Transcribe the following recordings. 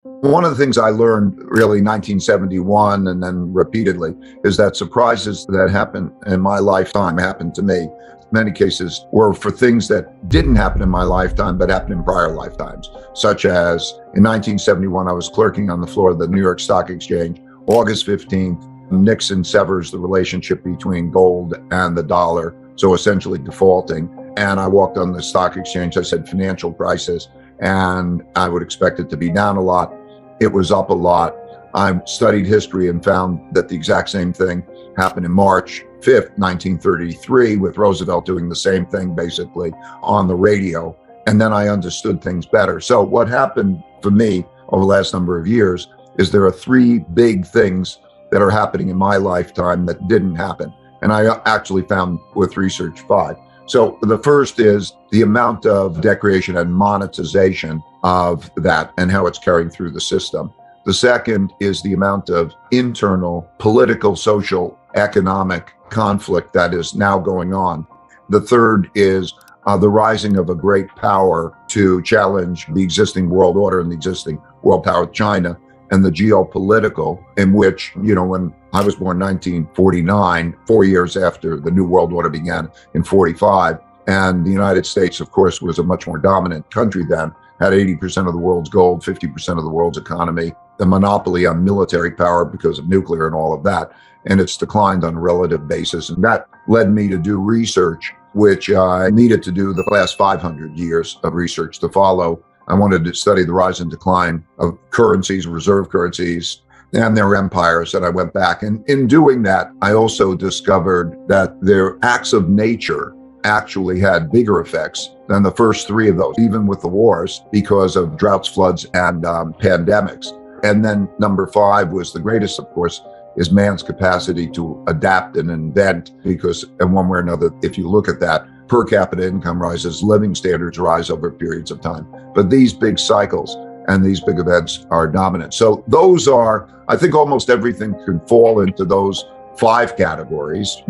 One of the things I learned really 1971 and then repeatedly is that surprises that happen in my lifetime happened to me. In many cases were for things that didn't happen in my lifetime, but happened in prior lifetimes, such as in 1971, I was clerking on the floor of the New York Stock Exchange. August 15th, Nixon severs the relationship between gold and the dollar, so essentially defaulting. And I walked on the stock exchange, I said financial crisis, and I would expect it to be down a lot. It was up a lot. I studied history and found that the exact same thing happened in March 5th, 1933, with Roosevelt doing the same thing basically on the radio. And then I understood things better. So what happened for me over the last number of years is there are three big things that are happening in my lifetime that didn't happen. And I actually found with research 5. So the first is the amount of depreciation and monetization of that and how it's carrying through the system. The second is the amount of internal political, social, economic conflict that is now going on. The third is the rising of a great power to challenge the existing world order and the existing world power, China, and the geopolitical, in which, when I was born in 1949, 4 years after the New World Order began in 45, and the United States, of course, was a much more dominant country then, had 80% of the world's gold, 50% of the world's economy, the monopoly on military power because of nuclear and all of that, and it's declined on a relative basis. And that led me to do research, which I needed to do the last 500 years of research to follow. I wanted to study the rise and decline of currencies, reserve currencies, and their empires. And I went back. And in doing that, I also discovered that their acts of nature actually had bigger effects than the first three of those, even with the wars, because of droughts, floods, and pandemics. And then number 5 was the greatest, of course, is man's capacity to adapt and invent, because in one way or another, if you look at that, per capita income rises, living standards rise over periods of time. But these big cycles and these big events are dominant. So those are, I think almost everything can fall into those 5 categories,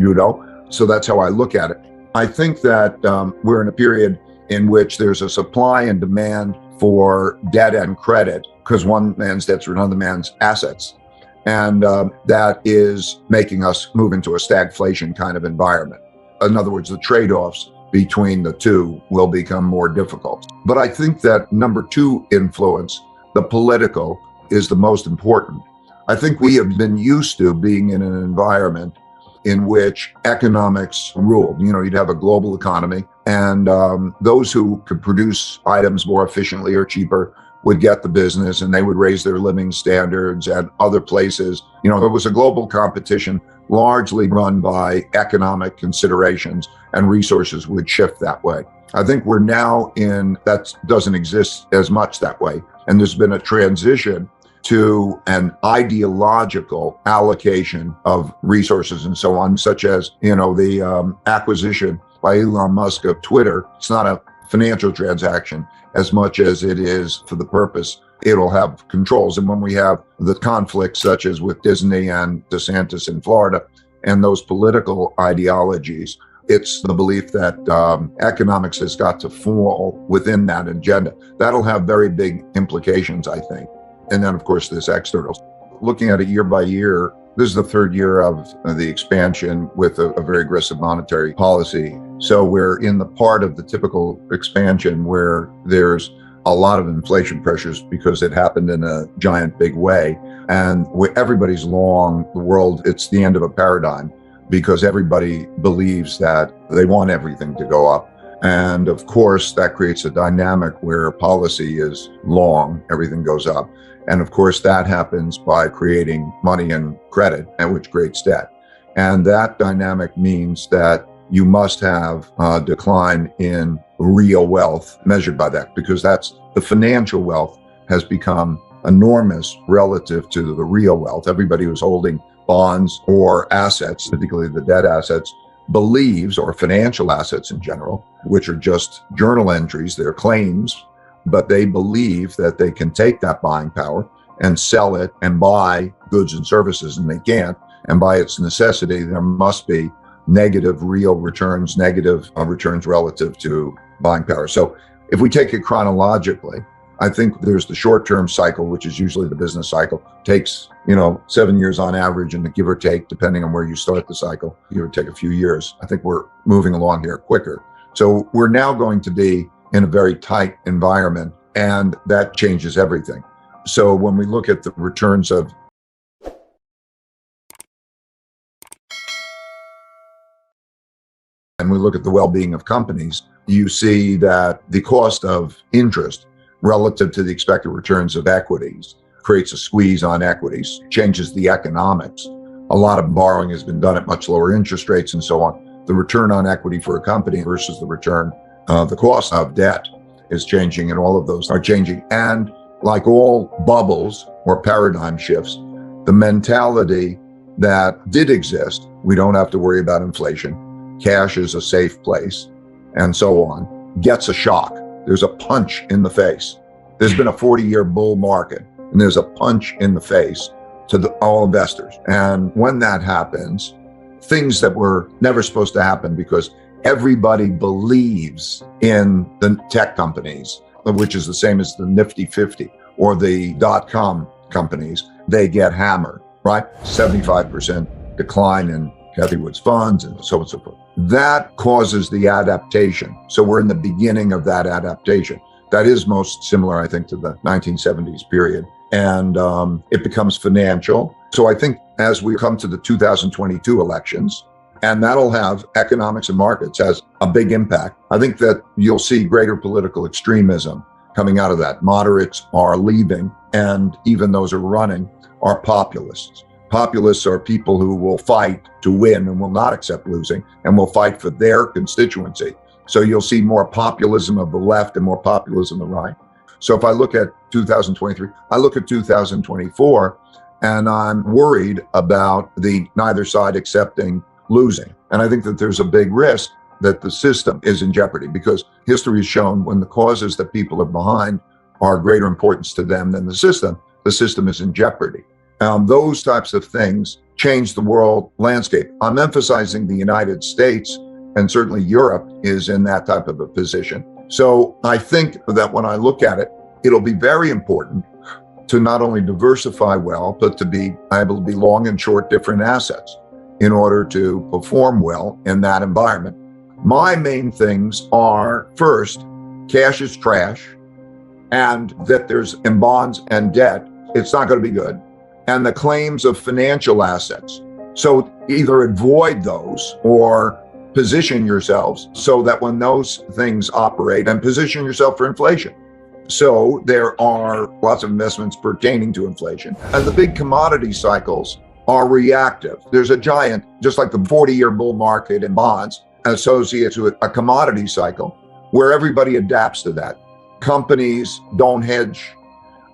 so that's how I look at it. I think that we're in a period in which there's a supply and demand for debt and credit, because one man's debts are another man's assets. And that is making us move into a stagflation kind of environment. In other words, the trade-offs between the two will become more difficult. But I think that number 2 influence, the political, is the most important. I think we have been used to being in an environment in which economics ruled. You'd have a global economy, and those who could produce items more efficiently or cheaper would get the business, and they would raise their living standards, and other places. It was a global competition largely run by economic considerations, and resources would shift that way. I think we're now that doesn't exist as much that way. And there's been a transition to an ideological allocation of resources and so on, such as, the acquisition by Elon Musk of Twitter. It's not a financial transaction as much as it is for the purpose it'll have controls. And when we have the conflicts such as with Disney and DeSantis in Florida and those political ideologies, it's the belief that economics has got to fall within that agenda. That'll have very big implications, I think. And then, of course, there's externals. Looking at it year by year, this is the 3rd year of the expansion with a very aggressive monetary policy. So we're in the part of the typical expansion where there's a lot of inflation pressures because it happened in a giant big way. And everybody's long the world. It's the end of a paradigm because everybody believes that they want everything to go up. And of course, that creates a dynamic where policy is long, everything goes up. And of course, that happens by creating money and credit, and which creates debt. And that dynamic means that you must have a decline in real wealth measured by that, because that's the financial wealth has become enormous relative to the real wealth. Everybody who's holding bonds or assets, particularly the debt assets, believes, or financial assets in general, which are just journal entries, they're claims, but they believe that they can take that buying power and sell it and buy goods and services, and they can't. And by its necessity, there must be negative real returns, negative returns relative to buying power. So if we take it chronologically, I think there's the short-term cycle, which is usually the business cycle, takes 7 years on average, and give or take, depending on where you start the cycle, it would take a few years. I think we're moving along here quicker. So we're now going to be in a very tight environment, and that changes everything. So when we look at the returns of and we look at the well-being of companies, you see that the cost of interest relative to the expected returns of equities creates a squeeze on equities, changes the economics. A lot of borrowing has been done at much lower interest rates and so on. The return on equity for a company versus the return, the cost of debt is changing, and all of those are changing. And like all bubbles or paradigm shifts, the mentality that did exist, we don't have to worry about inflation, cash is a safe place, and so on, gets a shock. There's a punch in the face. There's been a 40-year bull market, and there's a punch in the face to all investors. And when that happens, things that were never supposed to happen because everybody believes in the tech companies, which is the same as the Nifty 50 or the .com companies, they get hammered, right? 75% decline in Cathie Wood's funds and so on and so forth. That causes the adaptation. So we're in the beginning of that adaptation. That is most similar, I think, to the 1970s period. And it becomes financial. So I think as we come to the 2022 elections, and that'll have economics and markets has a big impact. I think that you'll see greater political extremism coming out of that. Moderates are leaving, and even those who are running are populists. Populists are people who will fight to win and will not accept losing and will fight for their constituency. So you'll see more populism of the left and more populism of the right. So if I look at 2023, I look at 2024, and I'm worried about the neither side accepting losing. And I think that there's a big risk that the system is in jeopardy, because history has shown when the causes that people are behind are of greater importance to them than the system is in jeopardy. Those types of things change the world landscape. I'm emphasizing the United States, and certainly Europe is in that type of a position. So I think that when I look at it, it'll be very important to not only diversify well, but to be able to be long and short different assets in order to perform well in that environment. My main things are, first, cash is trash, and that there's in bonds and debt, it's not going to be good. And the claims of financial assets. So either avoid those or position yourselves so that when those things operate, and position yourself for inflation. So there are lots of investments pertaining to inflation. And the big commodity cycles are reactive. There's a giant, just like the 40-year bull market in bonds, associated with a commodity cycle where everybody adapts to that. Companies don't hedge.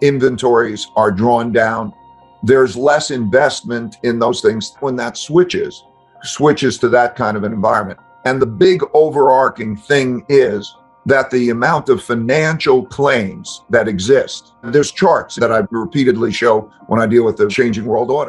Inventories are drawn down. There's less investment in those things when that switches to that kind of an environment. And the big overarching thing is that the amount of financial claims that exist, there's charts that I repeatedly show when I deal with the changing world order.